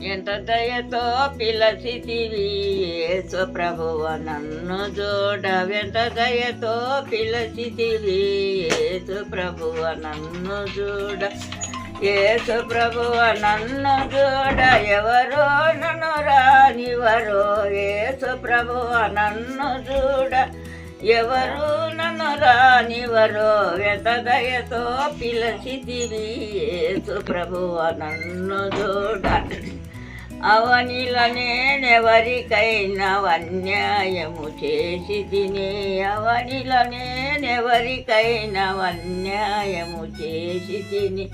ఎంత దయతో పిలచితివి యేసు ప్రభువ నన్ను చూడ. ఎంత దయతో పిలచితివి యేసు ప్రభువ నన్ను చూడ. యేసు ప్రభువ నన్ను చూడ. ఎవరో నన్ను రానివరో యేసు ప్రభువ నన్ను చూడ. ఎవరు నన్ను రానివరో ఎంత దయతో పిలచితివి యేసు ప్రభువ నన్ను చూడ. అవనిల నేనెవరికైనా అన్యాయము చేసి తిని. అవనిల నేనెవరికైనా అన్యాయము చేసి తిని.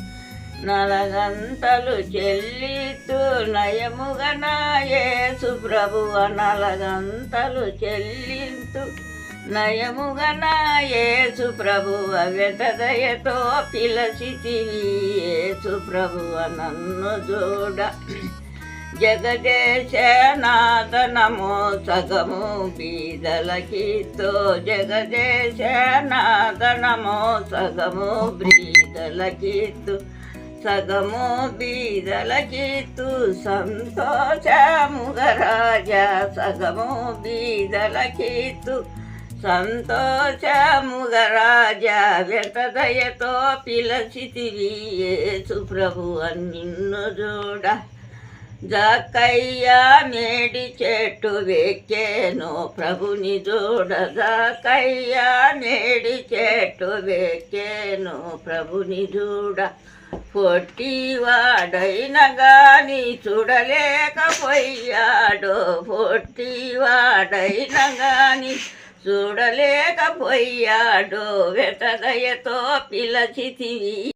నలగంతలు చెల్లితూ నయముగా నా యేసు ప్రభువ. నలగంతలు చెల్లింతు నయముగా నా యేసు ప్రభువ. వెతదయతో పిలచితివి యేసు ప్రభువ నన్ను చూడ. జగదేశ నాదనమో సగము బీదలకితో. జగదేశ నాదనమో సగము బీదలకిత్తు. సగము బీదలకిత్తు సంతోషముగ రాజా. సగము బీదలకిత్తు సంతోషముగ రాజా. వ్యతదయతో పిలచితివి యేసు ప్రభువ నిన్ను చూడ. జక్కయ్య మేడి చెట్టు వెక్కేను ప్రభుని చూడ. జక్కయ్య మేడి చెట్టు వెక్కేను ప్రభుని చూడ. పొట్టివాడైన గాని చూడలేకపోయాడు. పొట్టివాడైన గాని చూడలేకపోయాడు. వెతదయతో పిలచితివి